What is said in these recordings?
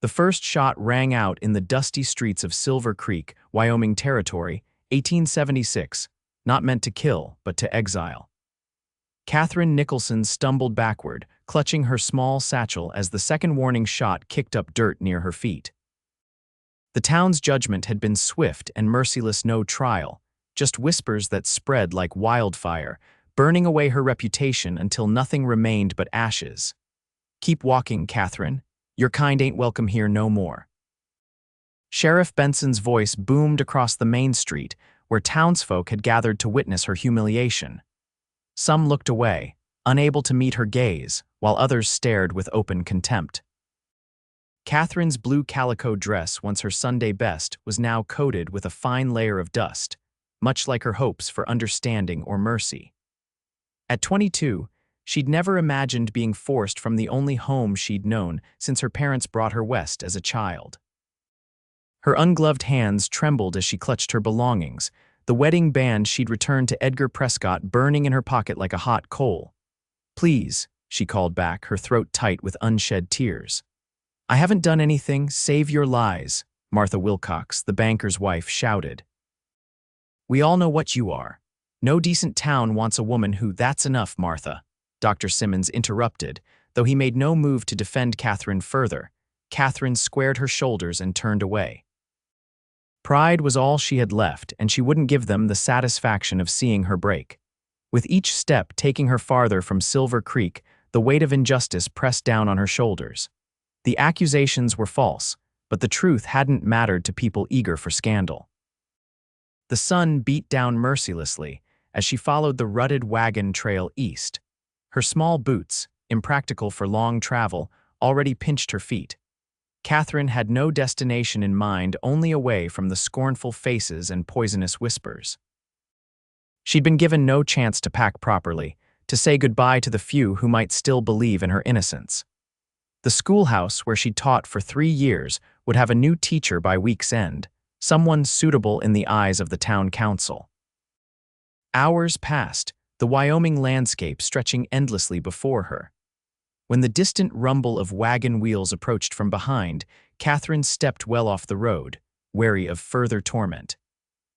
The first shot rang out in the dusty streets of Silver Creek, Wyoming Territory, 1876, not meant to kill, but to exile. Katherine Nicholson stumbled backward, clutching her small satchel as the second warning shot kicked up dirt near her feet. The town's judgment had been swift and merciless, no trial, just whispers that spread like wildfire, burning away her reputation until nothing remained but ashes. "Keep walking, Katherine. Your kind ain't welcome here no more." Sheriff Benson's voice boomed across the main street, where townsfolk had gathered to witness her humiliation. Some looked away, unable to meet her gaze, while others stared with open contempt. Katherine's blue calico dress, once her Sunday best, was now coated with a fine layer of dust, much like her hopes for understanding or mercy. At 22, she'd never imagined being forced from the only home she'd known since her parents brought her west as a child. Her ungloved hands trembled as she clutched her belongings, the wedding band she'd returned to Edgar Prescott burning in her pocket like a hot coal. "Please," she called back, her throat tight with unshed tears. "I haven't done anything, save your lies," Martha Wilcox, the banker's wife, shouted. "We all know what you are. No decent town wants a woman who—" "That's enough, Martha," Dr. Simmons interrupted, though he made no move to defend Katherine further. Katherine squared her shoulders and turned away. Pride was all she had left, and she wouldn't give them the satisfaction of seeing her break. With each step taking her farther from Silver Creek, the weight of injustice pressed down on her shoulders. The accusations were false, but the truth hadn't mattered to people eager for scandal. The sun beat down mercilessly as she followed the rutted wagon trail east. Her small boots, impractical for long travel, already pinched her feet. Katherine had no destination in mind, only away from the scornful faces and poisonous whispers. She'd been given no chance to pack properly, to say goodbye to the few who might still believe in her innocence. The schoolhouse where she'd taught for 3 years would have a new teacher by week's end, someone suitable in the eyes of the town council. Hours passed, the Wyoming landscape stretching endlessly before her. When the distant rumble of wagon wheels approached from behind, Katherine stepped well off the road, wary of further torment.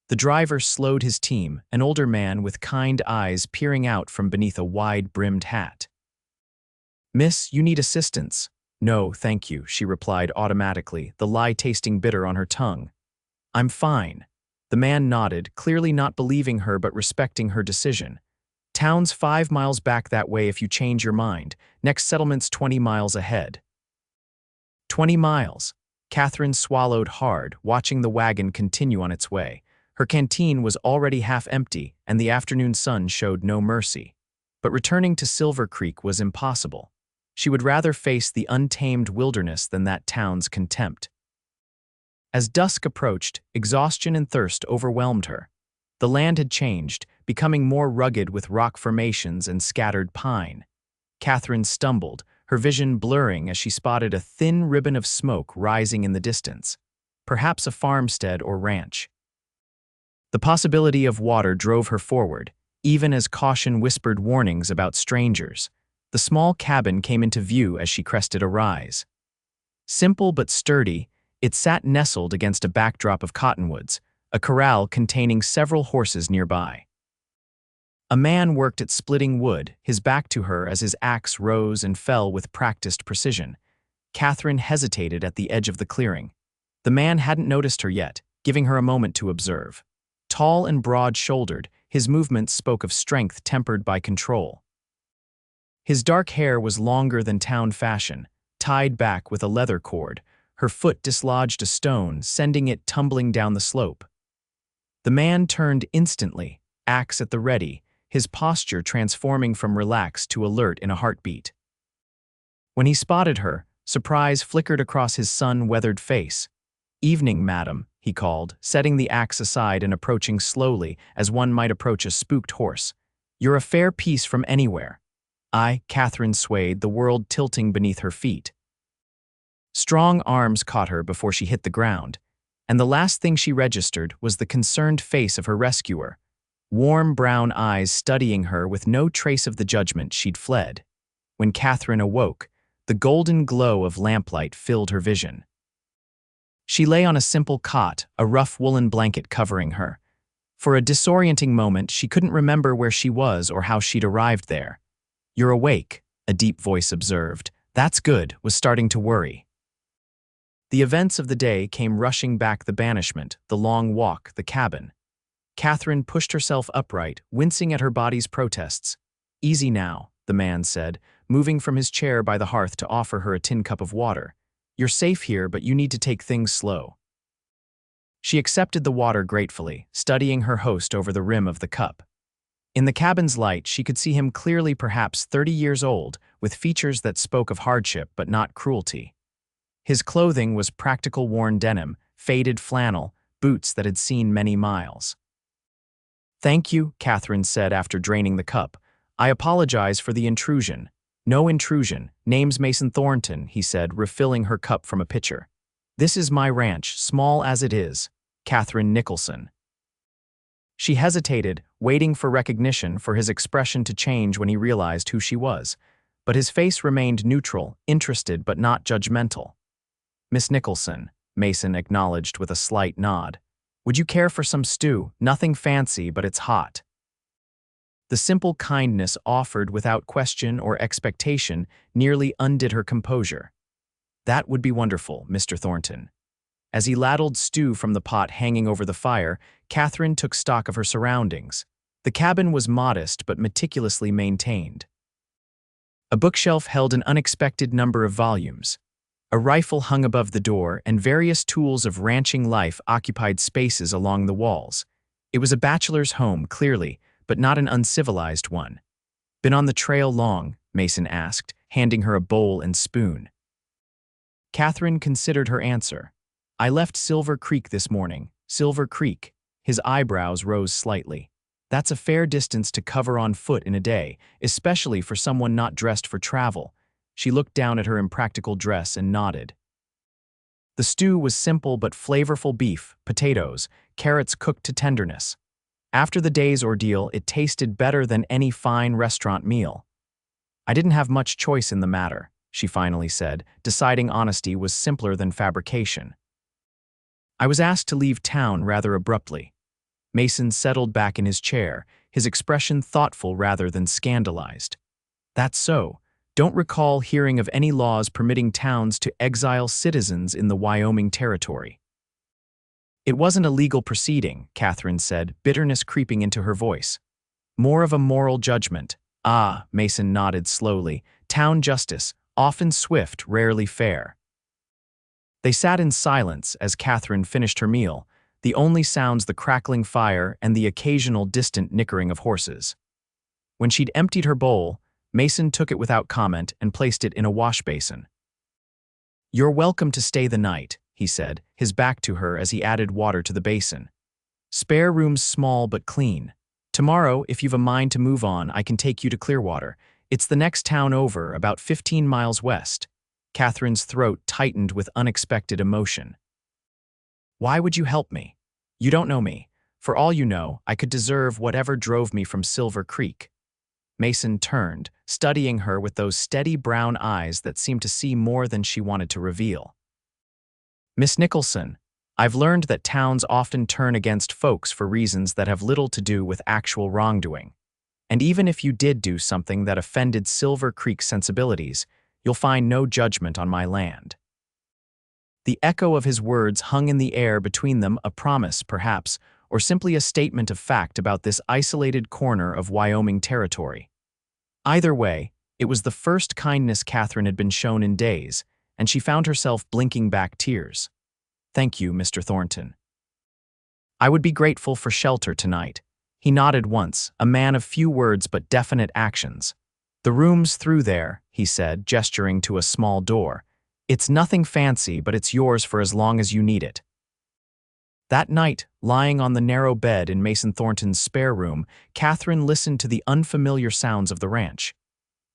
The driver slowed his team, an older man with kind eyes peering out from beneath a wide-brimmed hat. "Miss, you need assistance." "No, thank you," she replied automatically, the lie tasting bitter on her tongue. "I'm fine." The man nodded, clearly not believing her but respecting her decision. "Town's 5 miles back that way if you change your mind. Next settlement's 20 miles ahead." 20 miles. Katherine swallowed hard, watching the wagon continue on its way. Her canteen was already half empty, and the afternoon sun showed no mercy. But returning to Silver Creek was impossible. She would rather face the untamed wilderness than that town's contempt. As dusk approached, exhaustion and thirst overwhelmed her. The land had changed, becoming more rugged with rock formations and scattered pine. Katherine stumbled, her vision blurring as she spotted a thin ribbon of smoke rising in the distance, perhaps a farmstead or ranch. The possibility of water drove her forward, even as caution whispered warnings about strangers. The small cabin came into view as she crested a rise. Simple but sturdy, it sat nestled against a backdrop of cottonwoods, a corral containing several horses nearby. A man worked at splitting wood, his back to her as his axe rose and fell with practiced precision. Katherine hesitated at the edge of the clearing. The man hadn't noticed her yet, giving her a moment to observe. Tall and broad-shouldered, his movements spoke of strength tempered by control. His dark hair was longer than town fashion, tied back with a leather cord. Her foot dislodged a stone, sending it tumbling down the slope. The man turned instantly, axe at the ready, his posture transforming from relaxed to alert in a heartbeat. When he spotted her, surprise flickered across his sun-weathered face. "Evening, madam," he called, setting the axe aside and approaching slowly as one might approach a spooked horse. "You're a fair piece from anywhere." Katherine swayed, the world tilting beneath her feet. Strong arms caught her before she hit the ground, and the last thing she registered was the concerned face of her rescuer, warm brown eyes studying her with no trace of the judgment she'd fled. When Katherine awoke, the golden glow of lamplight filled her vision. She lay on a simple cot, a rough woolen blanket covering her. For a disorienting moment, she couldn't remember where she was or how she'd arrived there. "You're awake," a deep voice observed. "That's good," was starting to worry. The events of the day came rushing back: the banishment, the long walk, the cabin. Katherine pushed herself upright, wincing at her body's protests. "Easy now," the man said, moving from his chair by the hearth to offer her a tin cup of water. "You're safe here, but you need to take things slow." She accepted the water gratefully, studying her host over the rim of the cup. In the cabin's light, she could see him clearly, perhaps 30 years old, with features that spoke of hardship but not cruelty. His clothing was practical worn denim, faded flannel, boots that had seen many miles. "Thank you," Katherine said after draining the cup. "I apologize for the intrusion." "No intrusion. Name's Mason Thornton," he said, refilling her cup from a pitcher. "This is my ranch, small as it is. Katherine Nicholson." She hesitated, waiting for recognition, for his expression to change when he realized who she was. But his face remained neutral, interested but not judgmental. "Miss Nicholson," Mason acknowledged with a slight nod. "Would you care for some stew? Nothing fancy, but it's hot." The simple kindness offered without question or expectation nearly undid her composure. "That would be wonderful, Mr. Thornton." As he ladled stew from the pot hanging over the fire, Katherine took stock of her surroundings. The cabin was modest but meticulously maintained. A bookshelf held an unexpected number of volumes. A rifle hung above the door, and various tools of ranching life occupied spaces along the walls. It was a bachelor's home, clearly, but not an uncivilized one. "Been on the trail long?" Mason asked, handing her a bowl and spoon. Katherine considered her answer. "I left Silver Creek this morning." "Silver Creek?" His eyebrows rose slightly. "That's a fair distance to cover on foot in a day, especially for someone not dressed for travel." She looked down at her impractical dress and nodded. The stew was simple but flavorful: beef, potatoes, carrots cooked to tenderness. After the day's ordeal, it tasted better than any fine restaurant meal. "I didn't have much choice in the matter," she finally said, deciding honesty was simpler than fabrication. "I was asked to leave town rather abruptly." Mason settled back in his chair, his expression thoughtful rather than scandalized. "That's so. Don't recall hearing of any laws permitting towns to exile citizens in the Wyoming Territory." "It wasn't a legal proceeding," Katherine said, bitterness creeping into her voice. "More of a moral judgment." "Ah," Mason nodded slowly. "Town justice, often swift, rarely fair." They sat in silence as Katherine finished her meal, the only sounds the crackling fire and the occasional distant nickering of horses. When she'd emptied her bowl, Mason took it without comment and placed it in a wash basin. "You're welcome to stay the night," he said, his back to her as he added water to the basin. "Spare room's small but clean. Tomorrow, if you've a mind to move on, I can take you to Clearwater. It's the next town over, about 15 miles west." Katherine's throat tightened with unexpected emotion. "Why would you help me? You don't know me. For all you know, I could deserve whatever drove me from Silver Creek." Mason turned, studying her with those steady brown eyes that seemed to see more than she wanted to reveal. "Miss Nicholson, I've learned that towns often turn against folks for reasons that have little to do with actual wrongdoing. And even if you did do something that offended Silver Creek sensibilities, you'll find no judgment on my land." The echo of his words hung in the air between them, a promise, perhaps, or simply a statement of fact about this isolated corner of Wyoming Territory. Either way, it was the first kindness Katherine had been shown in days, and she found herself blinking back tears. "Thank you, Mr. Thornton. I would be grateful for shelter tonight." He nodded once, a man of few words but definite actions. "The room's through there," he said, gesturing to a small door. "It's nothing fancy, but it's yours for as long as you need it." That night, lying on the narrow bed in Mason Thornton's spare room, Katherine listened to the unfamiliar sounds of the ranch.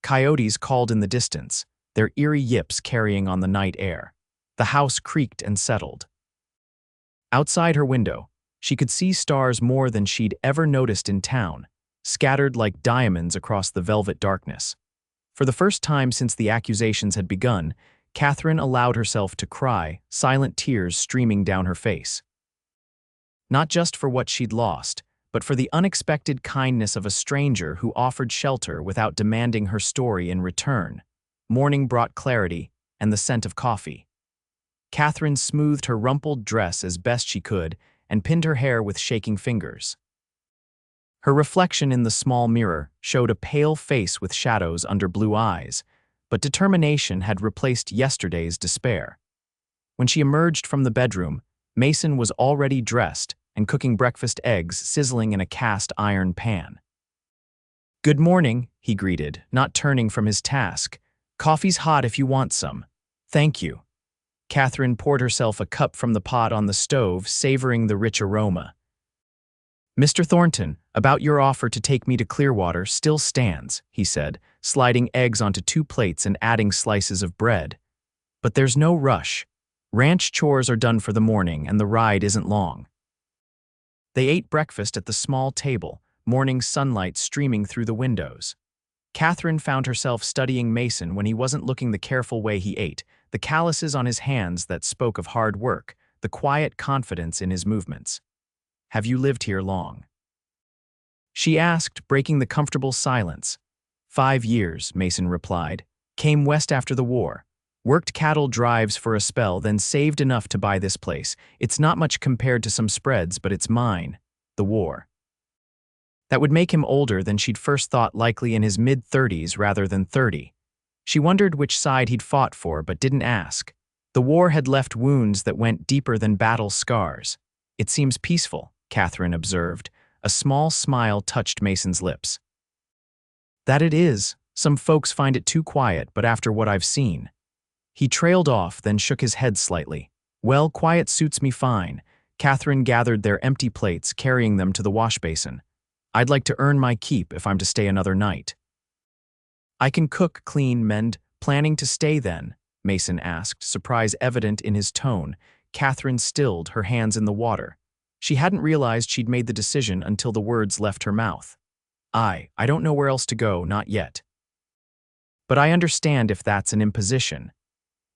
Coyotes called in the distance, their eerie yips carrying on the night air. The house creaked and settled. Outside her window, she could see stars more than she'd ever noticed in town, scattered like diamonds across the velvet darkness. For the first time since the accusations had begun, Katherine allowed herself to cry, silent tears streaming down her face. Not just for what she'd lost, but for the unexpected kindness of a stranger who offered shelter without demanding her story in return. Morning brought clarity and the scent of coffee. Katherine smoothed her rumpled dress as best she could and pinned her hair with shaking fingers. Her reflection in the small mirror showed a pale face with shadows under blue eyes, but determination had replaced yesterday's despair. When she emerged from the bedroom, Mason was already dressed and cooking breakfast eggs sizzling in a cast iron pan. "Good morning," he greeted, not turning from his task. "Coffee's hot if you want some." "Thank you." Katherine poured herself a cup from the pot on the stove, savoring the rich aroma. "Mr. Thornton, about your offer to take me to Clearwater still stands," he said, sliding eggs onto 2 plates and adding slices of bread. "But there's no rush. Ranch chores are done for the morning and the ride isn't long." They ate breakfast at the small table, morning sunlight streaming through the windows. Katherine found herself studying Mason when he wasn't looking the careful way he ate, the calluses on his hands that spoke of hard work, the quiet confidence in his movements. "Have you lived here long?" she asked, breaking the comfortable silence. 5 years, Mason replied. "Came west after the war. Worked cattle drives for a spell, then saved enough to buy this place. It's not much compared to some spreads, but it's mine. The war." That would make him older than she'd first thought, likely in his mid-30s rather than 30. She wondered which side he'd fought for, but didn't ask. The war had left wounds that went deeper than battle scars. "It seems peaceful," Katherine observed. A small smile touched Mason's lips. "That it is. Some folks find it too quiet, but after what I've seen." He trailed off, then shook his head slightly. "Well, quiet suits me fine." Katherine gathered their empty plates, carrying them to the wash basin. "I'd like to earn my keep if I'm to stay another night." "I can cook, clean, mend. Planning to stay then?" Mason asked, surprise evident in his tone. Katherine stilled, her hands in the water. She hadn't realized she'd made the decision until the words left her mouth. I don't know where else to go, not yet. But I understand if that's an imposition."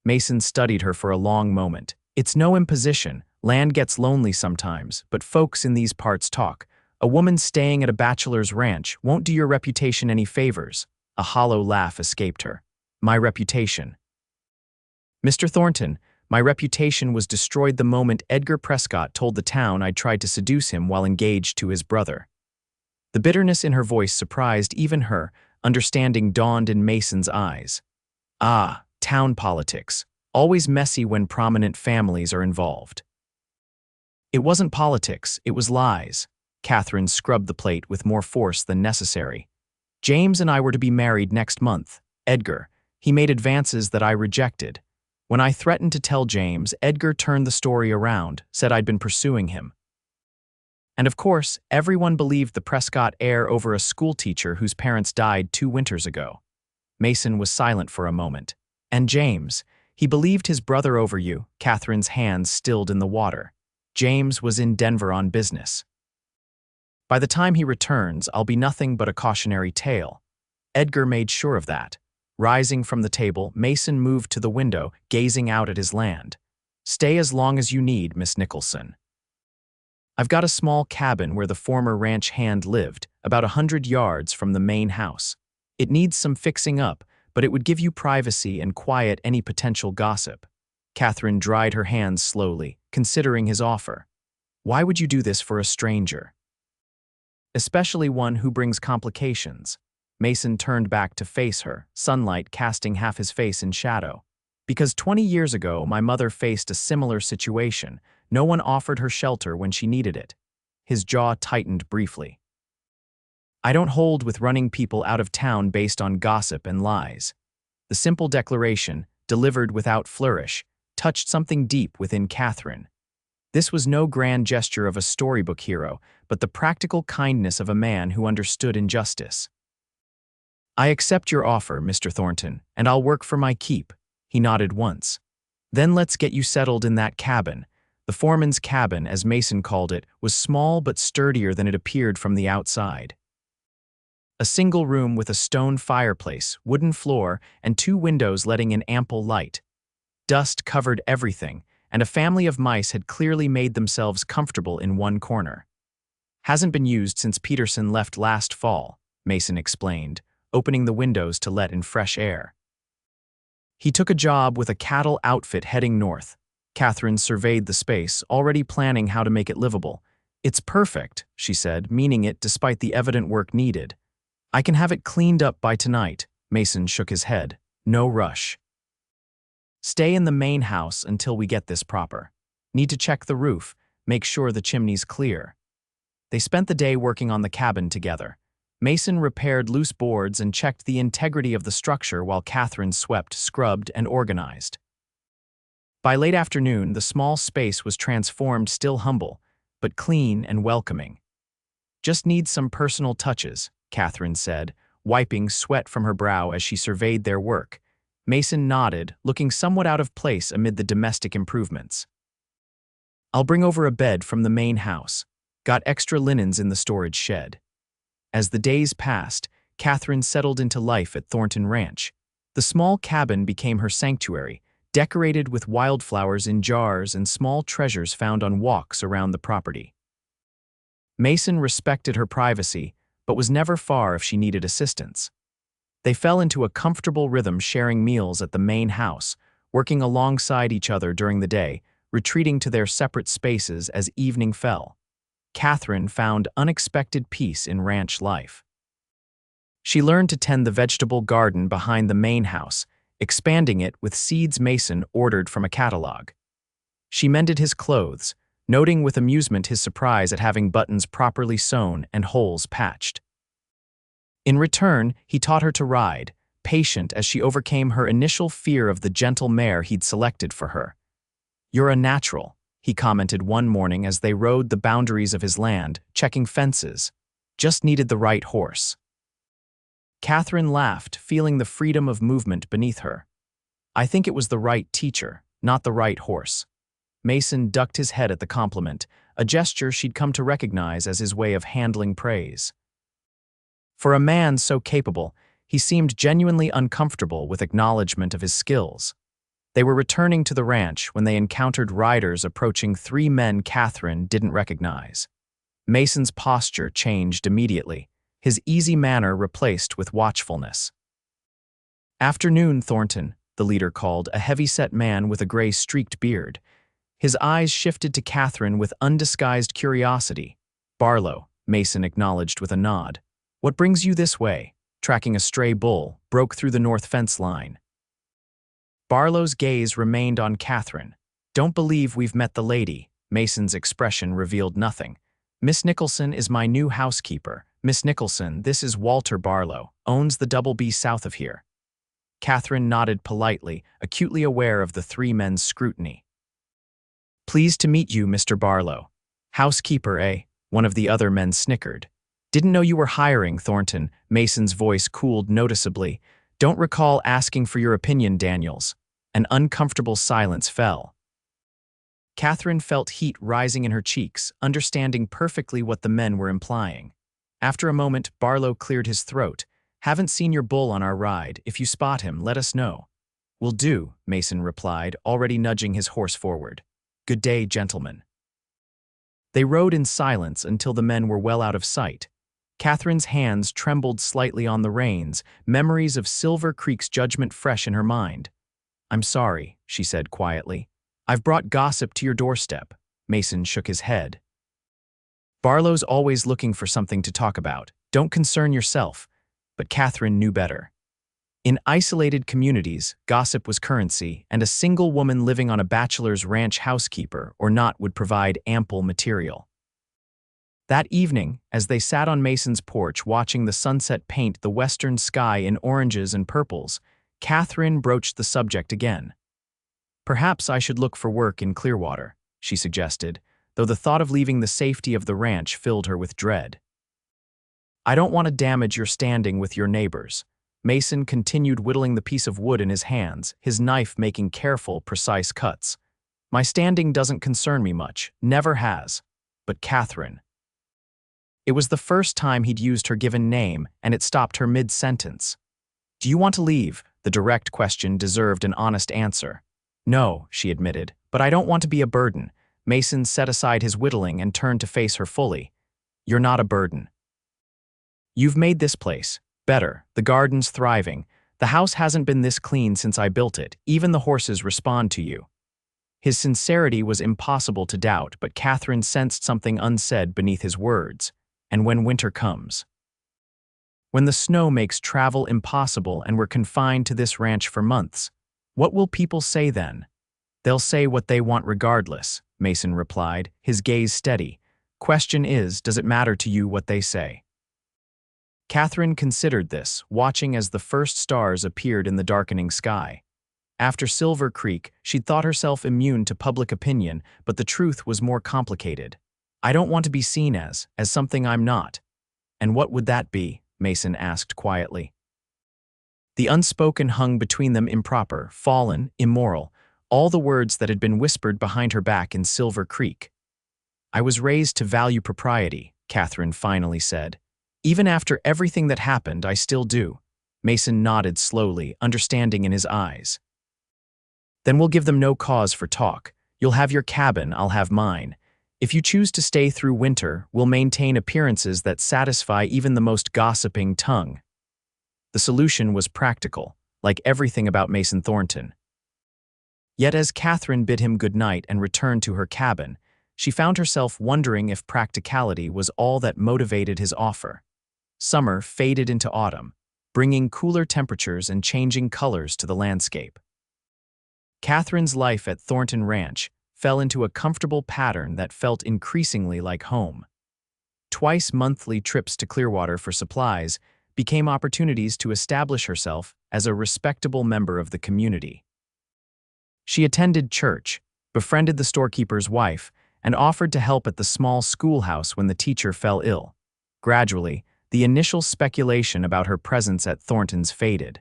Mason studied her for a long moment. "It's no imposition. Land gets lonely sometimes, but folks in these parts talk. A woman staying at a bachelor's ranch won't do your reputation any favors." A hollow laugh escaped her. "My reputation." "Mr. Thornton, my reputation was destroyed the moment Edgar Prescott told the town I'd tried to seduce him while engaged to his brother." The bitterness in her voice surprised even her. Understanding dawned in Mason's eyes. "Ah, town politics. Always messy when prominent families are involved." "It wasn't politics, it was lies." Katherine scrubbed the plate with more force than necessary. "James and I were to be married next month. Edgar, he made advances that I rejected. When I threatened to tell James, Edgar turned the story around, said I'd been pursuing him. And of course, everyone believed the Prescott heir over a schoolteacher whose parents died 2 winters ago." Mason was silent for a moment. "And James, he believed his brother over you." Katherine's hands stilled in the water. "James was in Denver on business. By the time he returns, I'll be nothing but a cautionary tale." Edgar made sure of that. Rising from the table, Mason moved to the window, gazing out at his land. "Stay as long as you need, Miss Nicholson. I've got a small cabin where the former ranch hand lived, about 100 yards from the main house. It needs some fixing up, but it would give you privacy and quiet any potential gossip." Katherine dried her hands slowly, considering his offer. "Why would you do this for a stranger? Especially one who brings complications." Mason turned back to face her, sunlight casting half his face in shadow. "Because 20 years ago, my mother faced a similar situation. No one offered her shelter when she needed it." His jaw tightened briefly. "I don't hold with running people out of town based on gossip and lies." The simple declaration, delivered without flourish, touched something deep within Katherine. This was no grand gesture of a storybook hero, but the practical kindness of a man who understood injustice. "I accept your offer, Mr. Thornton, and I'll work for my keep." He nodded once. "Then let's get you settled in that cabin." The foreman's cabin, as Mason called it, was small but sturdier than it appeared from the outside. A single room with a stone fireplace, wooden floor, and 2 windows letting in ample light. Dust covered everything, and a family of mice had clearly made themselves comfortable in one corner. "Hasn't been used since Peterson left last fall," Mason explained, opening the windows to let in fresh air. He took a job with a cattle outfit heading north. Katherine surveyed the space, already planning how to make it livable. "It's perfect," she said, meaning it despite the evident work needed. "I can have it cleaned up by tonight." Mason shook his head. "No rush. Stay in the main house until we get this proper. Need to check the roof, make sure the chimney's clear." They spent the day working on the cabin together. Mason repaired loose boards and checked the integrity of the structure while Katherine swept, scrubbed, and organized. By late afternoon, the small space was transformed, still humble, but clean and welcoming. "Just needs some personal touches," Katherine said, wiping sweat from her brow as she surveyed their work. Mason nodded, looking somewhat out of place amid the domestic improvements. "I'll bring over a bed from the main house. Got extra linens in the storage shed." As the days passed, Katherine settled into life at Thornton Ranch. The small cabin became her sanctuary, decorated with wildflowers in jars and small treasures found on walks around the property. Mason respected her privacy, but was never far if she needed assistance. They fell into a comfortable rhythm, sharing meals at the main house, working alongside each other during the day, retreating to their separate spaces as evening fell. Katherine found unexpected peace in ranch life. She learned to tend the vegetable garden behind the main house, expanding it with seeds Mason ordered from a catalog. She mended his clothes, noting with amusement his surprise at having buttons properly sewn and holes patched. In return, he taught her to ride, patient as she overcame her initial fear of the gentle mare he'd selected for her. "You're a natural," he commented one morning as they rode the boundaries of his land, checking fences. "Just needed the right horse." Katherine laughed, feeling the freedom of movement beneath her. "I think it was the right teacher, not the right horse." Mason ducked his head at the compliment, a gesture she'd come to recognize as his way of handling praise. For a man so capable, he seemed genuinely uncomfortable with acknowledgement of his skills. They were returning to the ranch when they encountered riders approaching three men Katherine didn't recognize. Mason's posture changed immediately, his easy manner replaced with watchfulness. "Afternoon, Thornton," the leader called, a heavy-set man with a gray streaked beard. His eyes shifted to Katherine with undisguised curiosity. "Barlow," Mason acknowledged with a nod. "What brings you this way?" Tracking a stray bull, broke through the north fence line. Barlow's gaze remained on Katherine. "Don't believe we've met the lady." Mason's expression revealed nothing. "Miss Nicholson is my new housekeeper. Miss Nicholson, this is Walter Barlow, owns the Double B south of here." Katherine nodded politely, acutely aware of the three men's scrutiny. "Pleased to meet you, Mr. Barlow." "Housekeeper, eh?" One of the other men snickered. "Didn't know you were hiring, Thornton." Mason's voice cooled noticeably. "Don't recall asking for your opinion, Daniels." An uncomfortable silence fell. Katherine felt heat rising in her cheeks, understanding perfectly what the men were implying. After a moment, Barlow cleared his throat. "Haven't seen your bull on our ride. If you spot him, let us know." "Will do," Mason replied, already nudging his horse forward. "Good day, gentlemen." They rode in silence until the men were well out of sight. Katherine's hands trembled slightly on the reins, memories of Silver Creek's judgment fresh in her mind. "I'm sorry," she said quietly. "I've brought gossip to your doorstep." Mason shook his head. "Barlow's always looking for something to talk about. Don't concern yourself." But Katherine knew better. In isolated communities, gossip was currency, and a single woman living on a bachelor's ranch, housekeeper or not, would provide ample material. That evening, as they sat on Mason's porch watching the sunset paint the western sky in oranges and purples, Katherine broached the subject again. "Perhaps I should look for work in Clearwater," she suggested, though the thought of leaving the safety of the ranch filled her with dread. "I don't want to damage your standing with your neighbors." Mason continued whittling the piece of wood in his hands, his knife making careful, precise cuts. "My standing doesn't concern me much, never has. But Katherine—" It was the first time he'd used her given name, and it stopped her mid-sentence. "Do you want to leave?" The direct question deserved an honest answer. No, she admitted, but I don't want to be a burden. Mason set aside his whittling and turned to face her fully. You're not a burden. You've made this place better. The garden's thriving. The house hasn't been this clean since I built it. Even the horses respond to you. His sincerity was impossible to doubt, but Katherine sensed something unsaid beneath his words. And when winter comes, when the snow makes travel impossible and we're confined to this ranch for months, what will people say then? They'll say what they want regardless, Mason replied, his gaze steady. Question is, does it matter to you what they say? Katherine considered this, watching as the first stars appeared in the darkening sky. After Silver Creek, she'd thought herself immune to public opinion, but the truth was more complicated. I don't want to be seen as something I'm not. And what would that be? Mason asked quietly. The unspoken hung between them improper, fallen, immoral, all the words that had been whispered behind her back in Silver Creek. I was raised to value propriety, Katherine finally said. Even after everything that happened, I still do. Mason nodded slowly, understanding in his eyes. Then we'll give them no cause for talk. You'll have your cabin, I'll have mine. If you choose to stay through winter, we'll maintain appearances that satisfy even the most gossiping tongue. The solution was practical, like everything about Mason Thornton. Yet as Katherine bid him good night and returned to her cabin, she found herself wondering if practicality was all that motivated his offer. Summer faded into autumn, bringing cooler temperatures and changing colors to the landscape. Katherine's life at Thornton Ranch fell into a comfortable pattern that felt increasingly like home. Twice-monthly trips to Clearwater for supplies became opportunities to establish herself as a respectable member of the community. She attended church, befriended the storekeeper's wife, and offered to help at the small schoolhouse when the teacher fell ill. Gradually, the initial speculation about her presence at Thornton's faded.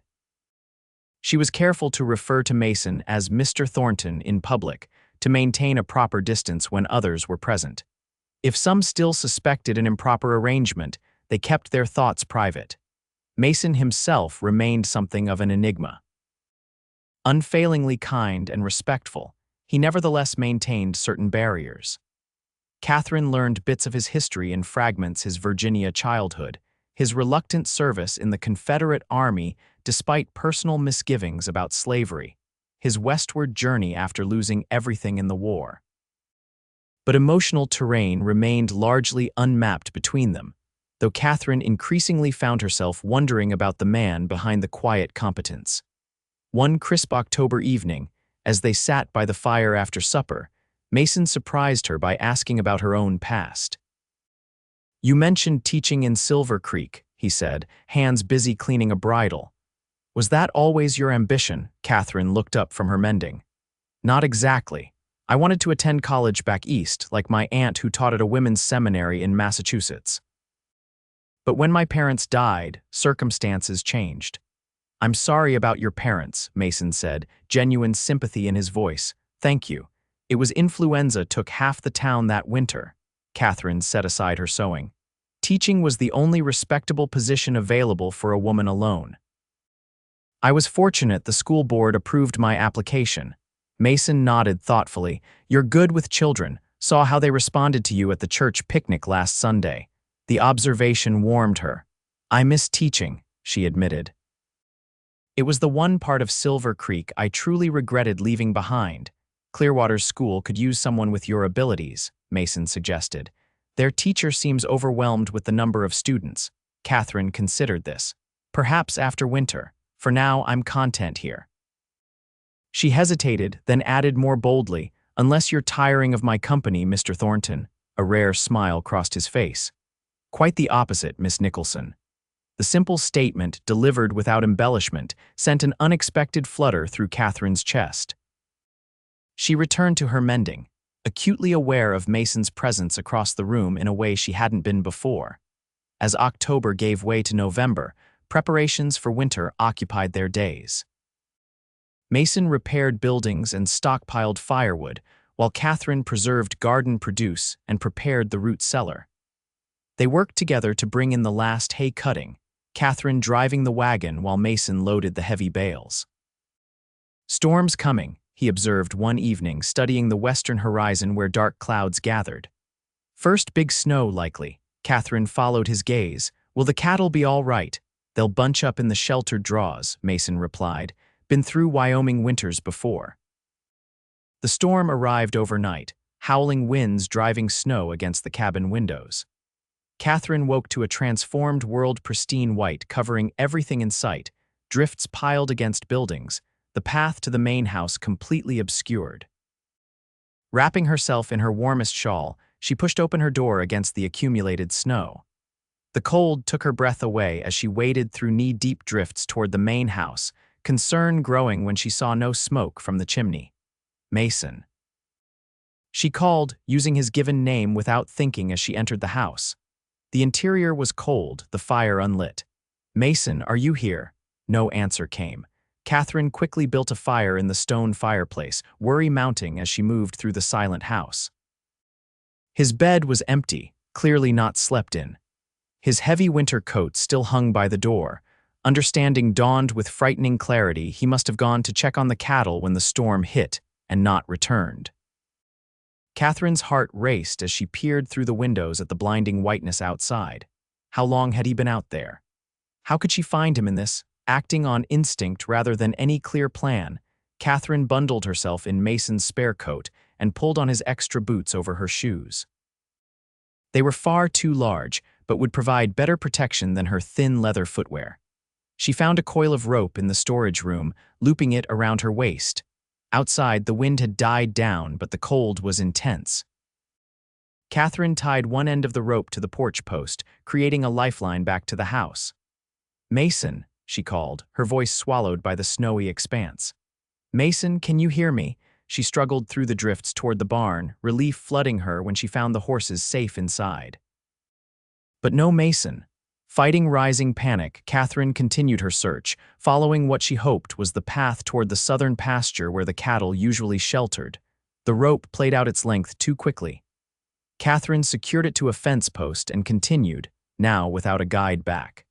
She was careful to refer to Mason as Mr. Thornton in public to maintain a proper distance when others were present. If some still suspected an improper arrangement, they kept their thoughts private. Mason himself remained something of an enigma. Unfailingly kind and respectful, he nevertheless maintained certain barriers. Katherine learned bits of his history in fragments: his Virginia childhood, his reluctant service in the Confederate Army despite personal misgivings about slavery, his westward journey after losing everything in the war. But emotional terrain remained largely unmapped between them, though Katherine increasingly found herself wondering about the man behind the quiet competence. One crisp October evening, as they sat by the fire after supper, Mason surprised her by asking about her own past. You mentioned teaching in Silver Creek, he said, hands busy cleaning a bridle. Was that always your ambition? Katherine looked up from her mending. Not exactly. I wanted to attend college back east, like my aunt who taught at a women's seminary in Massachusetts. But when my parents died, circumstances changed. I'm sorry about your parents, Mason said, genuine sympathy in his voice. Thank you. It was influenza took half the town that winter. Katherine set aside her sewing. Teaching was the only respectable position available for a woman alone. I was fortunate the school board approved my application. Mason nodded thoughtfully. You're good with children. Saw how they responded to you at the church picnic last Sunday. The observation warmed her. I miss teaching, she admitted. It was the one part of Silver Creek I truly regretted leaving behind. Clearwater's school could use someone with your abilities, Mason suggested. Their teacher seems overwhelmed with the number of students. Katherine considered this. Perhaps after winter. For now, I'm content here. She hesitated, then added more boldly, unless you're tiring of my company, Mr. Thornton. A rare smile crossed his face. Quite the opposite, Miss Nicholson. The simple statement, delivered without embellishment, sent an unexpected flutter through Katherine's chest. She returned to her mending, acutely aware of Mason's presence across the room in a way she hadn't been before. As October gave way to November, preparations for winter occupied their days. Mason repaired buildings and stockpiled firewood, while Katherine preserved garden produce and prepared the root cellar. They worked together to bring in the last hay cutting, Katherine driving the wagon while Mason loaded the heavy bales. Storm's coming, he observed one evening, studying the western horizon where dark clouds gathered. First big snow, likely. Katherine followed his gaze. Will the cattle be all right? They'll bunch up in the sheltered draws, Mason replied. Been through Wyoming winters before. The storm arrived overnight, howling winds driving snow against the cabin windows. Katherine woke to a transformed world, pristine white, covering everything in sight, drifts piled against buildings, the path to the main house completely obscured. Wrapping herself in her warmest shawl, she pushed open her door against the accumulated snow. The cold took her breath away as she waded through knee-deep drifts toward the main house, concern growing when she saw no smoke from the chimney. Mason. She called, using his given name without thinking as she entered the house. The interior was cold, the fire unlit. Mason, are you here? No answer came. Katherine quickly built a fire in the stone fireplace, worry mounting as she moved through the silent house. His bed was empty, clearly not slept in. His heavy winter coat still hung by the door. Understanding dawned with frightening clarity. He must have gone to check on the cattle when the storm hit and not returned. Katherine's heart raced as she peered through the windows at the blinding whiteness outside. How long had he been out there? How could she find him in this? Acting on instinct rather than any clear plan, Katherine bundled herself in Mason's spare coat and pulled on his extra boots over her shoes. They were far too large, but would provide better protection than her thin leather footwear. She found a coil of rope in the storage room, looping it around her waist. Outside, the wind had died down, but the cold was intense. Katherine tied one end of the rope to the porch post, creating a lifeline back to the house. Mason, she called, her voice swallowed by the snowy expanse. Mason, can you hear me? She struggled through the drifts toward the barn, relief flooding her when she found the horses safe inside. But no Mason. Fighting rising panic, Katherine continued her search, following what she hoped was the path toward the southern pasture where the cattle usually sheltered. The rope played out its length too quickly. Katherine secured it to a fence post and continued, now without a guide back.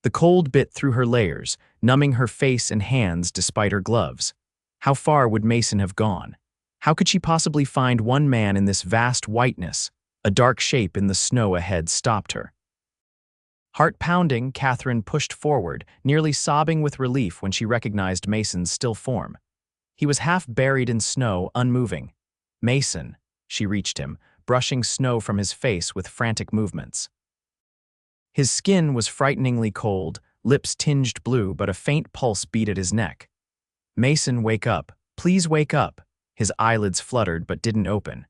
The cold bit through her layers, numbing her face and hands despite her gloves. How far would Mason have gone? How could she possibly find one man in this vast whiteness? A dark shape in the snow ahead stopped her. Heart pounding, Katherine pushed forward, nearly sobbing with relief when she recognized Mason's still form. He was half buried in snow, unmoving. Mason, she reached him, brushing snow from his face with frantic movements. His skin was frighteningly cold, lips tinged blue, but a faint pulse beat at his neck. Mason, wake up. Please wake up. His eyelids fluttered but didn't open.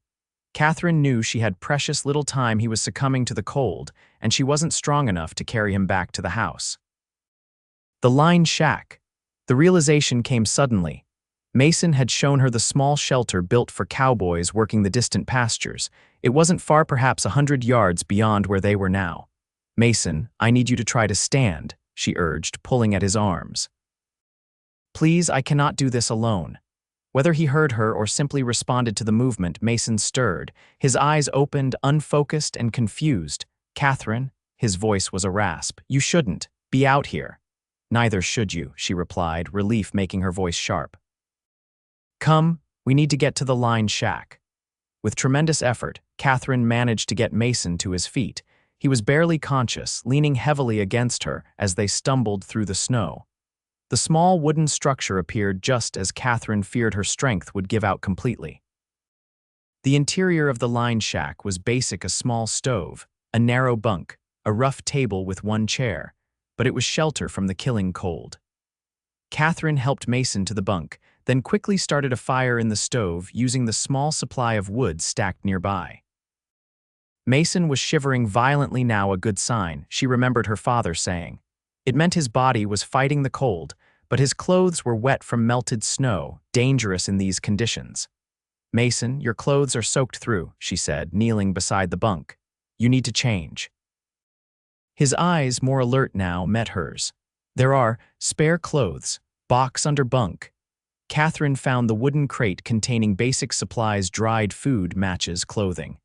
Katherine knew she had precious little time. He was succumbing to the cold, and she wasn't strong enough to carry him back to the house. The line shack. The realization came suddenly. Mason had shown her the small shelter built for cowboys working the distant pastures. It wasn't far, perhaps 100 yards beyond where they were now. Mason, I need you to try to stand, she urged, pulling at his arms. Please, I cannot do this alone. Whether he heard her or simply responded to the movement, Mason stirred. His eyes opened, unfocused and confused. Katherine, his voice was a rasp. You shouldn't be out here. Neither should you, she replied, relief making her voice sharp. Come, we need to get to the line shack. With tremendous effort, Katherine managed to get Mason to his feet. He was barely conscious, leaning heavily against her as they stumbled through the snow. The small wooden structure appeared just as Katherine feared her strength would give out completely. The interior of the line shack was basic: a small stove, a narrow bunk, a rough table with one chair, but it was shelter from the killing cold. Katherine helped Mason to the bunk, then quickly started a fire in the stove using the small supply of wood stacked nearby. Mason was shivering violently now, a good sign, she remembered her father saying. It meant his body was fighting the cold, but his clothes were wet from melted snow, dangerous in these conditions. Mason, your clothes are soaked through, she said, kneeling beside the bunk. You need to change. His eyes, more alert now, met hers. There are spare clothes, box under bunk. Katherine found the wooden crate containing basic supplies: dried food, matches, clothing.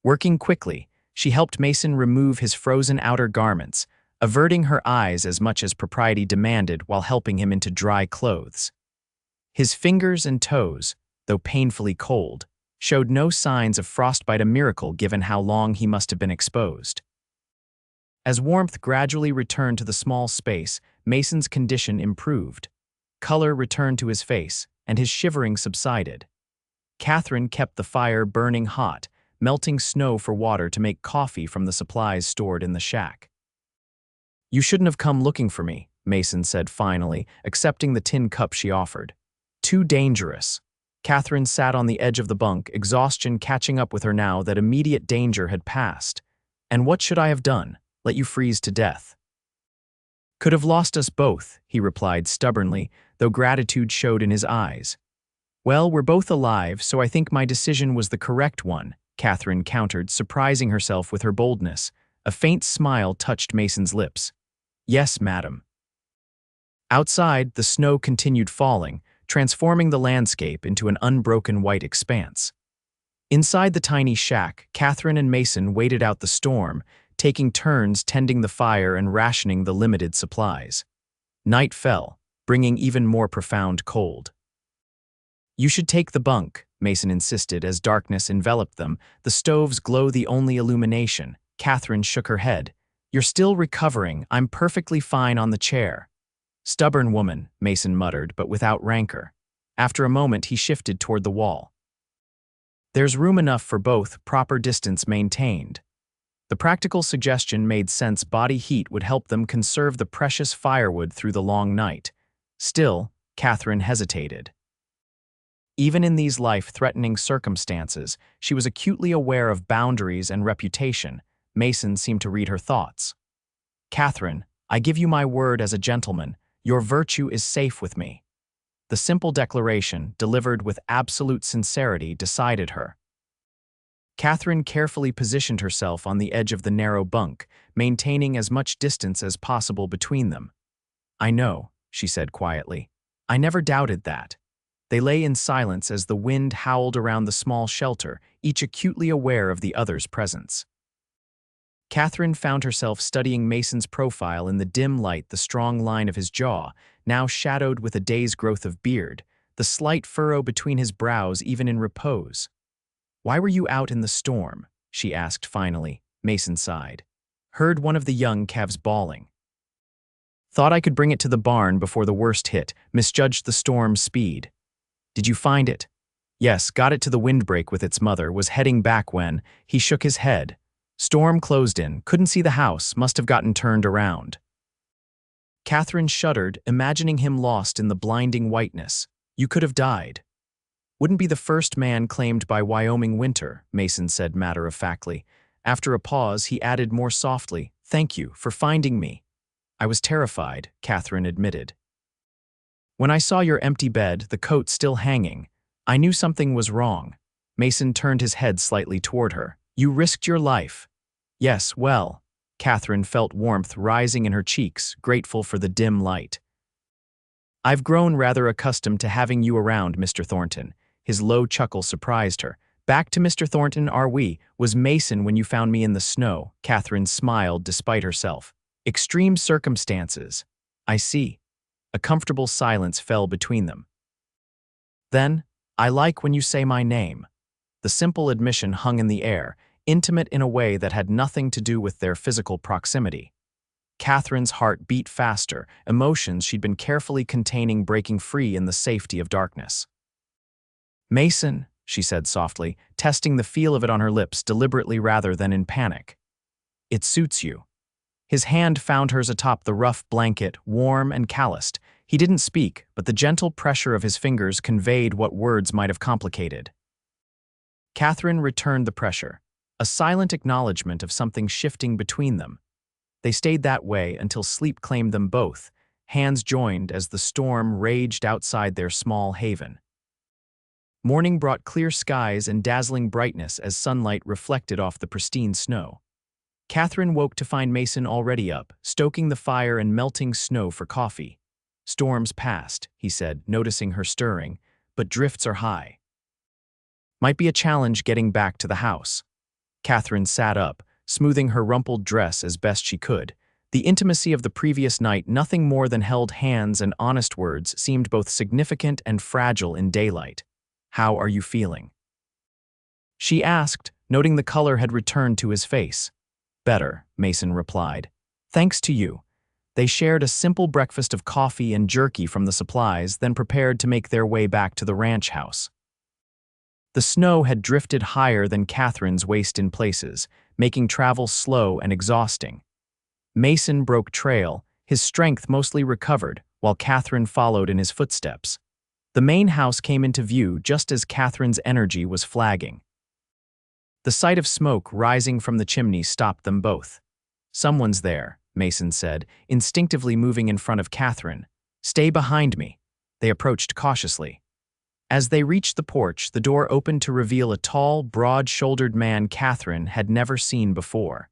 Working quickly, she helped Mason remove his frozen outer garments, averting her eyes as much as propriety demanded while helping him into dry clothes. His fingers and toes, though painfully cold, showed no signs of frostbite, a miracle given how long he must have been exposed. As warmth gradually returned to the small space, Mason's condition improved. Color returned to his face, and his shivering subsided. Katherine kept the fire burning hot, melting snow for water to make coffee from the supplies stored in the shack. "You shouldn't have come looking for me," Mason said finally, accepting the tin cup she offered. "Too dangerous." Katherine sat on the edge of the bunk, exhaustion catching up with her now that immediate danger had passed. "And what should I have done? Let you freeze to death?" "Could have lost us both," he replied stubbornly, though gratitude showed in his eyes. "Well, we're both alive, so I think my decision was the correct one," Katherine countered, surprising herself with her boldness. A faint smile touched Mason's lips. "Yes, madam." Outside, the snow continued falling, transforming the landscape into an unbroken white expanse. Inside the tiny shack, Katherine and Mason waited out the storm, taking turns tending the fire and rationing the limited supplies. Night fell, bringing even more profound cold. "You should take the bunk," Mason insisted as darkness enveloped them, the stove's glow the only illumination. Katherine shook her head. "You're still recovering. I'm perfectly fine on the chair." "Stubborn woman," Mason muttered, but without rancor. After a moment, he shifted toward the wall. "There's room enough for both, proper distance maintained." The practical suggestion made sense. Body heat would help them conserve the precious firewood through the long night. Still, Katherine hesitated. Even in these life-threatening circumstances, she was acutely aware of boundaries and reputation. Mason seemed to read her thoughts. "Katherine, I give you my word as a gentleman, your virtue is safe with me." The simple declaration, delivered with absolute sincerity, decided her. Katherine carefully positioned herself on the edge of the narrow bunk, maintaining as much distance as possible between them. "I know," she said quietly. "I never doubted that." They lay in silence as the wind howled around the small shelter, each acutely aware of the other's presence. Katherine found herself studying Mason's profile in the dim light, the strong line of his jaw, now shadowed with a day's growth of beard, the slight furrow between his brows even in repose. "Why were you out in the storm?" she asked finally. Mason sighed. "Heard one of the young calves bawling. Thought I could bring it to the barn before the worst hit, misjudged the storm's speed." "Did you find it?" "Yes, got it to the windbreak with its mother, was heading back when..." He shook his head. "Storm closed in, couldn't see the house, must have gotten turned around." Katherine shuddered, imagining him lost in the blinding whiteness. "You could have died." "Wouldn't be the first man claimed by Wyoming Winter," Mason said matter-of-factly. After a pause, he added more softly, "Thank you for finding me." "I was terrified," Katherine admitted. "When I saw your empty bed, the coat still hanging, I knew something was wrong." Mason turned his head slightly toward her. "You risked your life." "Yes, well." Katherine felt warmth rising in her cheeks, grateful for the dim light. "I've grown rather accustomed to having you around, Mr. Thornton." His low chuckle surprised her. "Back to Mr. Thornton, are we? Was Mason when you found me in the snow?" Katherine smiled despite herself. "Extreme circumstances." "I see." A comfortable silence fell between them. "Then, I like when you say my name." The simple admission hung in the air, intimate in a way that had nothing to do with their physical proximity. Katherine's heart beat faster, emotions she'd been carefully containing breaking free in the safety of darkness. "Mason," she said softly, testing the feel of it on her lips deliberately rather than in panic. "It suits you." His hand found hers atop the rough blanket, warm and calloused. He didn't speak, but the gentle pressure of his fingers conveyed what words might have complicated. Katherine returned the pressure, a silent acknowledgement of something shifting between them. They stayed that way until sleep claimed them both, hands joined as the storm raged outside their small haven. Morning brought clear skies and dazzling brightness as sunlight reflected off the pristine snow. Katherine woke to find Mason already up, stoking the fire and melting snow for coffee. "Storms past," he said, noticing her stirring, "but drifts are high. Might be a challenge getting back to the house." Katherine sat up, smoothing her rumpled dress as best she could. The intimacy of the previous night, nothing more than held hands and honest words, seemed both significant and fragile in daylight. "How are you feeling?" she asked, noting the color had returned to his face. "Better," Mason replied. "Thanks to you." They shared a simple breakfast of coffee and jerky from the supplies, then prepared to make their way back to the ranch house. The snow had drifted higher than Katherine's waist in places, making travel slow and exhausting. Mason broke trail, his strength mostly recovered, while Katherine followed in his footsteps. The main house came into view just as Katherine's energy was flagging. The sight of smoke rising from the chimney stopped them both. "Someone's there," Mason said, instinctively moving in front of Katherine. "Stay behind me." They approached cautiously. As they reached the porch, the door opened to reveal a tall, broad-shouldered man Katherine had never seen before.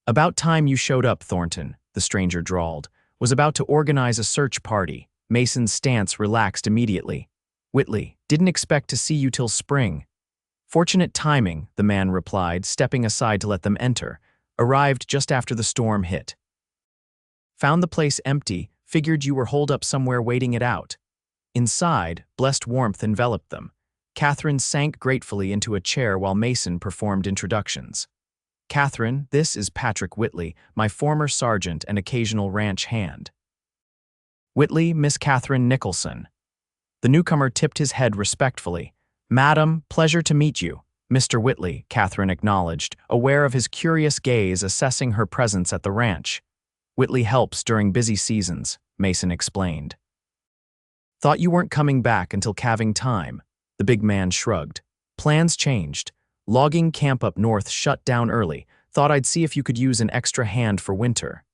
"About time you showed up, Thornton," the stranger drawled. "Was about to organize a search party." Mason's stance relaxed immediately. "Whitley, didn't expect to see you till spring." "Fortunate timing," the man replied, stepping aside to let them enter. "Arrived just after the storm hit. Found the place empty, figured you were holed up somewhere waiting it out." Inside, blessed warmth enveloped them. Katherine sank gratefully into a chair while Mason performed introductions. "Katherine, this is Patrick Whitley, my former sergeant and occasional ranch hand." "Whitley, Miss Katherine Nicholson." The newcomer tipped his head respectfully. "Madam, pleasure to meet you." "Mr. Whitley," Katherine acknowledged, aware of his curious gaze assessing her presence at the ranch. "Whitley helps during busy seasons," Mason explained. "Thought you weren't coming back until calving time." The big man shrugged. "Plans changed. Logging camp up north shut down early. Thought I'd see if you could use an extra hand for winter."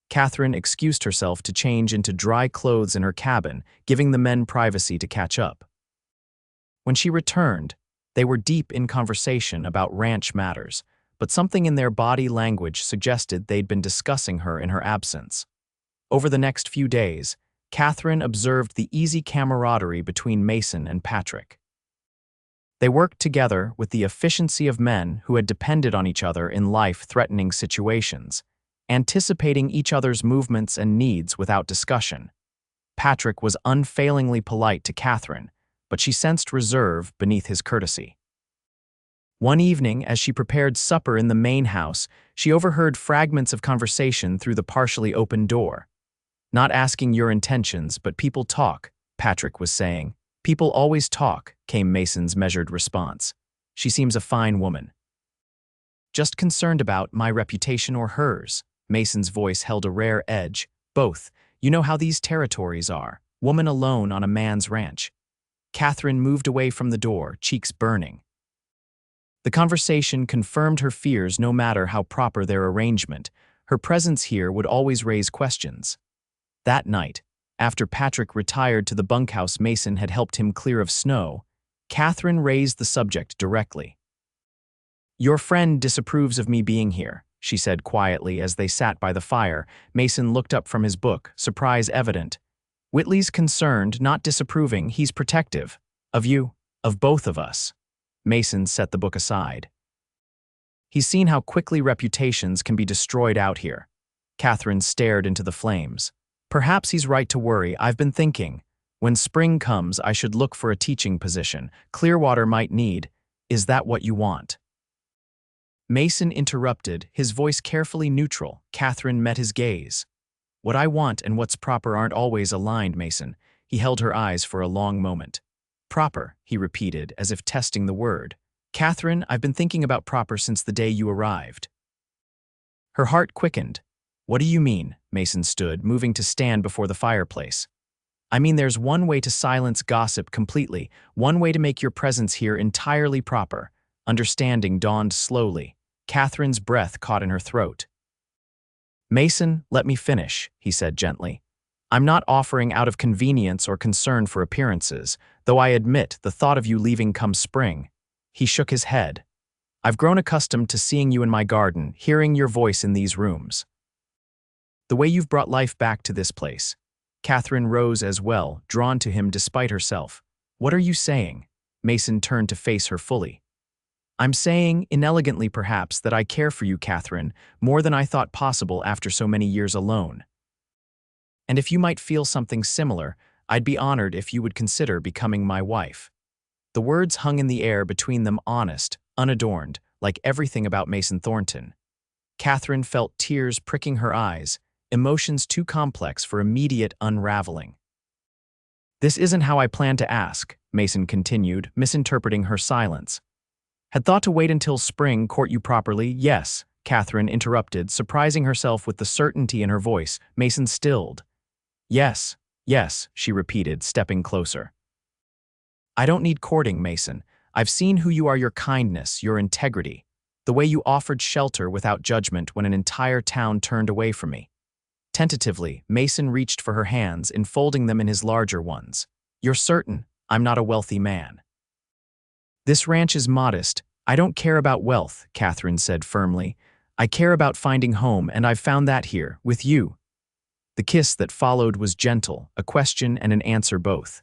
Katherine excused herself to change into dry clothes in her cabin, giving the men privacy to catch up. When she returned, they were deep in conversation about ranch matters, but something in their body language suggested they'd been discussing her in her absence. Over the next few days, Katherine observed the easy camaraderie between Mason and Patrick. They worked together with the efficiency of men who had depended on each other in life-threatening situations, anticipating each other's movements and needs without discussion. Patrick was unfailingly polite to Katherine, but she sensed reserve beneath his courtesy. One evening, as she prepared supper in the main house, she overheard fragments of conversation through the partially open door. "Not asking your intentions, but people talk," Patrick was saying. "People always talk," came Mason's measured response. "She seems a fine woman." "Just concerned about my reputation or hers." Mason's voice held a rare edge. "Both. You know how these territories are. Woman alone on a man's ranch." Katherine moved away from the door, cheeks burning. The conversation confirmed her fears. No matter how proper their arrangement, her presence here would always raise questions. That night, after Patrick retired to the bunkhouse Mason had helped him clear of snow, Katherine raised the subject directly. "Your friend disapproves of me being here," she said quietly as they sat by the fire. Mason looked up from his book, surprise evident. "Whitley's concerned, not disapproving. He's protective. Of you, of both of us." Mason set the book aside. "He's seen how quickly reputations can be destroyed out here." Katherine stared into the flames. "Perhaps he's right to worry. I've been thinking, when spring comes, I should look for a teaching position. Clearwater might need. Is that what you want?" Mason interrupted, his voice carefully neutral. Katherine met his gaze. "What I want and what's proper aren't always aligned, Mason." He held her eyes for a long moment. "Proper," he repeated, as if testing the word. "Katherine, I've been thinking about proper since the day you arrived." Her heart quickened. "What do you mean?" Mason stood, moving to stand before the fireplace. "I mean there's one way to silence gossip completely, one way to make your presence here entirely proper." Understanding dawned slowly. Katherine's breath caught in her throat. "Mason, let me finish," he said gently. "I'm not offering out of convenience or concern for appearances, though I admit the thought of you leaving come spring." He shook his head. "I've grown accustomed to seeing you in my garden, hearing your voice in these rooms. The way you've brought life back to this place." Katherine rose as well, drawn to him despite herself. "What are you saying?" Mason turned to face her fully. I'm saying, inelegantly perhaps, that I care for you, Catherine, more than I thought possible after so many years alone. And if you might feel something similar, I'd be honored if you would consider becoming my wife. The words hung in the air between them, honest, unadorned, like everything about Mason Thornton. Catherine felt tears pricking her eyes, emotions too complex for immediate unraveling. This isn't how I planned to ask, Mason continued, misinterpreting her silence. Had thought to wait until spring, court you properly, yes, Catherine interrupted, surprising herself with the certainty in her voice. Mason stilled. Yes, yes, she repeated, stepping closer. I don't need courting, Mason. I've seen who you are, your kindness, your integrity, the way you offered shelter without judgment when an entire town turned away from me. Tentatively, Mason reached for her hands, enfolding them in his larger ones. You're certain I'm not a wealthy man? This ranch is modest. I don't care about wealth, Catherine said firmly. I care about finding home, and I've found that here, with you. The kiss that followed was gentle, a question and an answer both.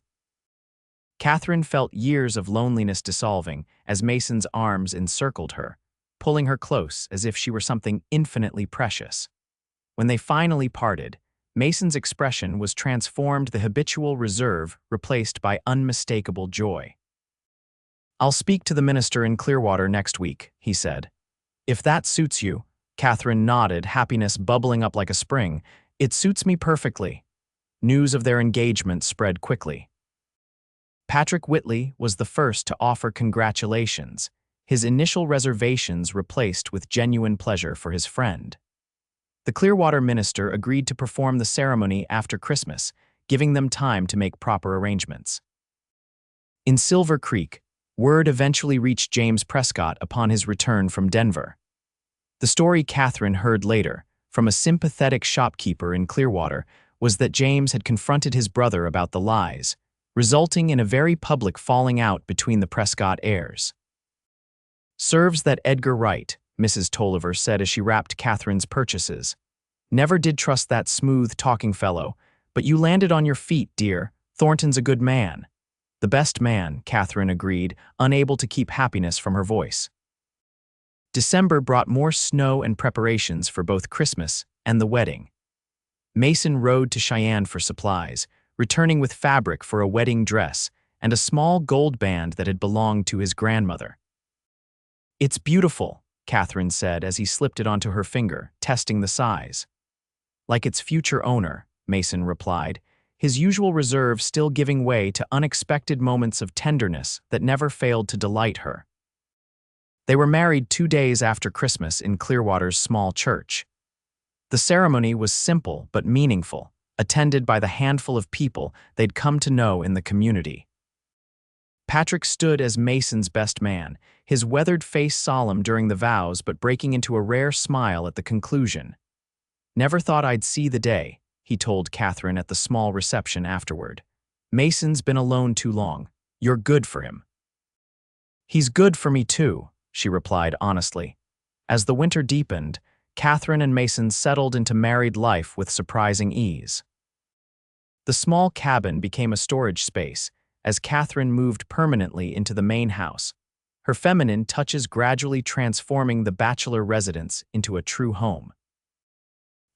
Catherine felt years of loneliness dissolving as Mason's arms encircled her, pulling her close as if she were something infinitely precious. When they finally parted, Mason's expression was transformed, the habitual reserve replaced by unmistakable joy. I'll speak to the minister in Clearwater next week, he said. If that suits you, Catherine nodded, happiness bubbling up like a spring. It suits me perfectly. News of their engagement spread quickly. Patrick Whitley was the first to offer congratulations, his initial reservations replaced with genuine pleasure for his friend. The Clearwater minister agreed to perform the ceremony after Christmas, giving them time to make proper arrangements. In Silver Creek, word eventually reached James Prescott upon his return from Denver. The story Catherine heard later, from a sympathetic shopkeeper in Clearwater, was that James had confronted his brother about the lies, resulting in a very public falling out between the Prescott heirs. Serves that Edgar right, Mrs. Tolliver said as she wrapped Catherine's purchases. Never did trust that smooth-talking fellow, but you landed on your feet, dear. Thornton's a good man. The best man, Catherine agreed, unable to keep happiness from her voice. December brought more snow and preparations for both Christmas and the wedding. Mason rode to Cheyenne for supplies, returning with fabric for a wedding dress and a small gold band that had belonged to his grandmother. It's beautiful, Catherine said as he slipped it onto her finger, testing the size. Like its future owner, Mason replied, his usual reserve still giving way to unexpected moments of tenderness that never failed to delight her. They were married 2 days after Christmas in Clearwater's small church. The ceremony was simple but meaningful, attended by the handful of people they'd come to know in the community. Patrick stood as Mason's best man, his weathered face solemn during the vows but breaking into a rare smile at the conclusion. Never thought I'd see the day, he told Catherine at the small reception afterward. Mason's been alone too long. You're good for him. He's good for me too, she replied honestly. As the winter deepened, Catherine and Mason settled into married life with surprising ease. The small cabin became a storage space as Catherine moved permanently into the main house, her feminine touches gradually transforming the bachelor residence into a true home.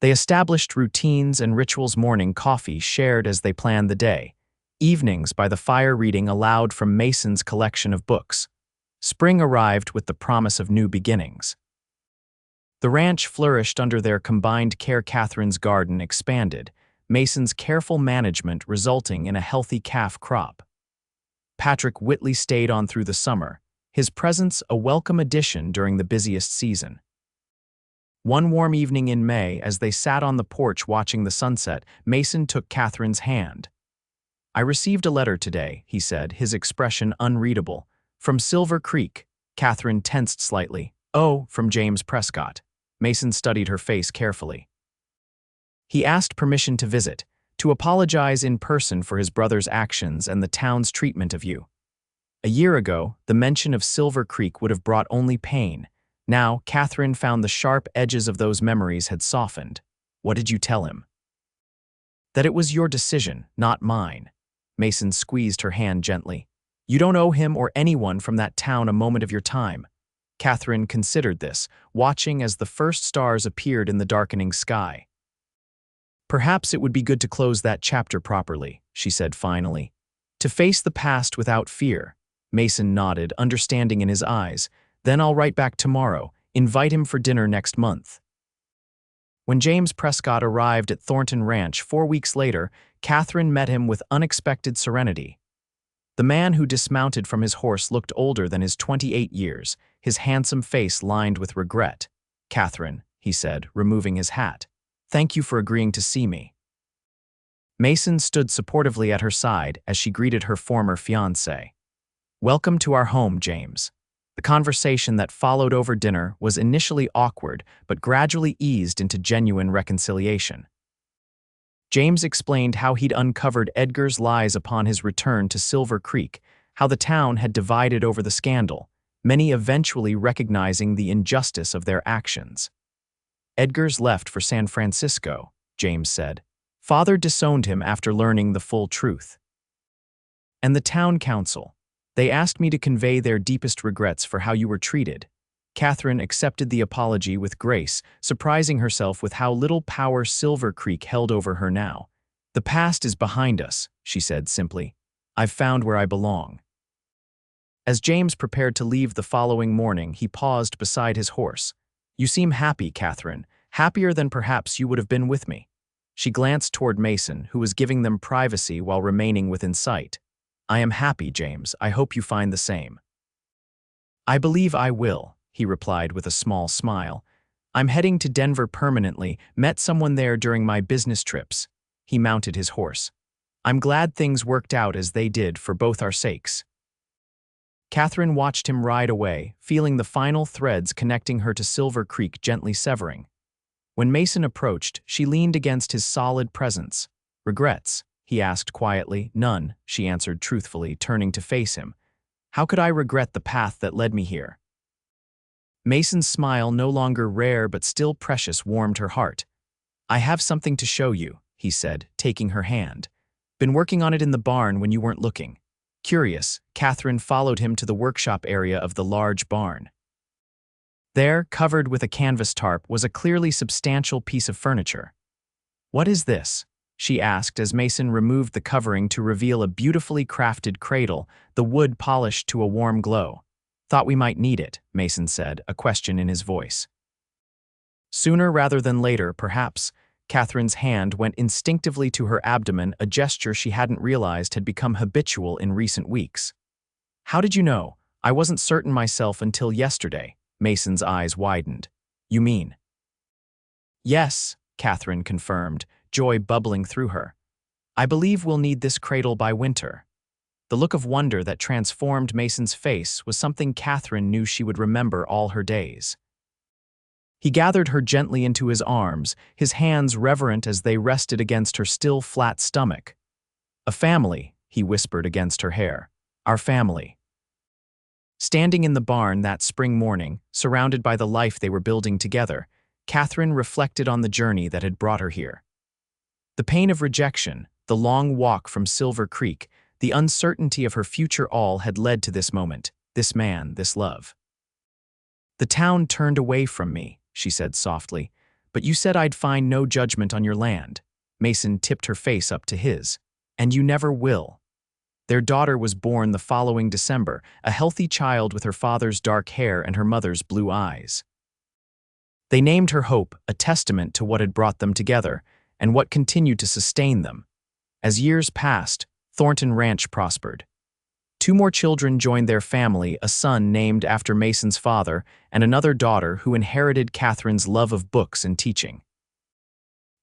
They established routines and rituals, morning coffee shared as they planned the day, evenings by the fire reading aloud from Mason's collection of books. Spring arrived with the promise of new beginnings. The ranch flourished under their combined care. Catherine's garden expanded, Mason's careful management resulting in a healthy calf crop. Patrick Whitley stayed on through the summer, his presence a welcome addition during the busiest season. One warm evening in May, as they sat on the porch watching the sunset, Mason took Catherine's hand. I received a letter today, he said, his expression unreadable. From Silver Creek. Catherine tensed slightly. Oh, from James Prescott. Mason studied her face carefully. He asked permission to visit, to apologize in person for his brother's actions and the town's treatment of you. A year ago, the mention of Silver Creek would have brought only pain. Now, Catherine found the sharp edges of those memories had softened. What did you tell him? That it was your decision, not mine. Mason squeezed her hand gently. You don't owe him or anyone from that town a moment of your time. Katherine considered this, watching as the first stars appeared in the darkening sky. Perhaps it would be good to close that chapter properly, she said finally. To face the past without fear. Mason nodded, understanding in his eyes. Then I'll write back tomorrow, invite him for dinner next month. When James Prescott arrived at Thornton Ranch 4 weeks later, Katherine met him with unexpected serenity. The man who dismounted from his horse looked older than his 28 years, his handsome face lined with regret. "Katherine," he said, removing his hat, "thank you for agreeing to see me." Mason stood supportively at her side as she greeted her former fiancé. "Welcome to our home, James." The conversation that followed over dinner was initially awkward, but gradually eased into genuine reconciliation. James explained how he'd uncovered Edgar's lies upon his return to Silver Creek, how the town had divided over the scandal, many eventually recognizing the injustice of their actions. "Edgar's left for San Francisco," James said. "Father disowned him after learning the full truth. And the town council. They asked me to convey their deepest regrets for how you were treated." Katherine accepted the apology with grace, surprising herself with how little power Silver Creek held over her now. "The past is behind us," she said simply. "I've found where I belong." As James prepared to leave the following morning, he paused beside his horse. "You seem happy, Katherine, happier than perhaps you would have been with me." She glanced toward Mason, who was giving them privacy while remaining within sight. "I am happy, James. I hope you find the same." "I believe I will," he replied with a small smile. "I'm heading to Denver permanently, met someone there during my business trips." He mounted his horse. "I'm glad things worked out as they did for both our sakes." Katherine watched him ride away, feeling the final threads connecting her to Silver Creek gently severing. When Mason approached, she leaned against his solid presence. "Regrets?" he asked quietly. "None," she answered truthfully, turning to face him. "How could I regret the path that led me here?" Mason's smile, no longer rare but still precious, warmed her heart. "I have something to show you," he said, taking her hand. "Been working on it in the barn when you weren't looking." Curious, Katherine followed him to the workshop area of the large barn. There, covered with a canvas tarp, was a clearly substantial piece of furniture. "What is this?" she asked as Mason removed the covering to reveal a beautifully crafted cradle, the wood polished to a warm glow. "Thought we might need it," Mason said, a question in his voice. Sooner rather than later, perhaps. Katherine's hand went instinctively to her abdomen, a gesture she hadn't realized had become habitual in recent weeks. "How did you know? I wasn't certain myself until yesterday." Mason's eyes widened. "You mean?" "Yes," Katherine confirmed, joy bubbling through her. "I believe we'll need this cradle by winter." The look of wonder that transformed Mason's face was something Katherine knew she would remember all her days. He gathered her gently into his arms, his hands reverent as they rested against her still flat stomach. "A family," he whispered against her hair. "Our family." Standing in the barn that spring morning, surrounded by the life they were building together, Katherine reflected on the journey that had brought her here. The pain of rejection, the long walk from Silver Creek, the uncertainty of her future all had led to this moment, this man, this love. "The town turned away from me," she said softly, "but you said I'd find no judgment on your land." Mason tipped her face up to his. "And you never will." Their daughter was born the following December, a healthy child with her father's dark hair and her mother's blue eyes. They named her Hope, a testament to what had brought them together, and what continued to sustain them. As years passed, Thornton Ranch prospered. 2 more children joined their family, a son named after Mason's father, and another daughter who inherited Katherine's love of books and teaching.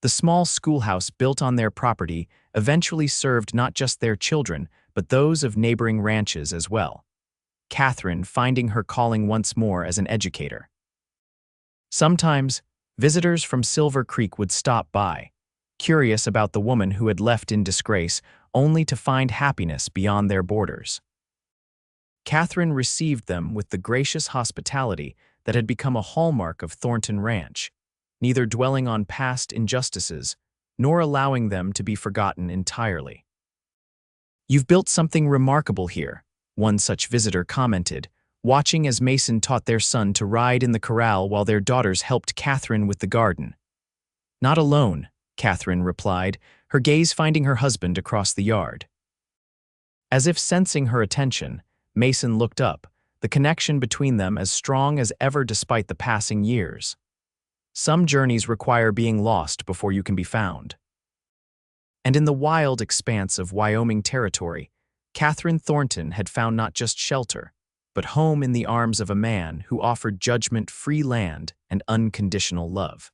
The small schoolhouse built on their property eventually served not just their children, but those of neighboring ranches as well. Katherine finding her calling once more as an educator. Sometimes, visitors from Silver Creek would stop by, curious about the woman who had left in disgrace, only to find happiness beyond their borders. Katherine received them with the gracious hospitality that had become a hallmark of Thornton Ranch, neither dwelling on past injustices nor allowing them to be forgotten entirely. "You've built something remarkable here," one such visitor commented, watching as Mason taught their son to ride in the corral while their daughters helped Katherine with the garden. "Not alone," Katherine replied, her gaze finding her husband across the yard. As if sensing her attention, Mason looked up, the connection between them as strong as ever despite the passing years. Some journeys require being lost before you can be found. And in the wild expanse of Wyoming Territory, Katherine Thornton had found not just shelter, but home in the arms of a man who offered Judgement free land and unconditional love.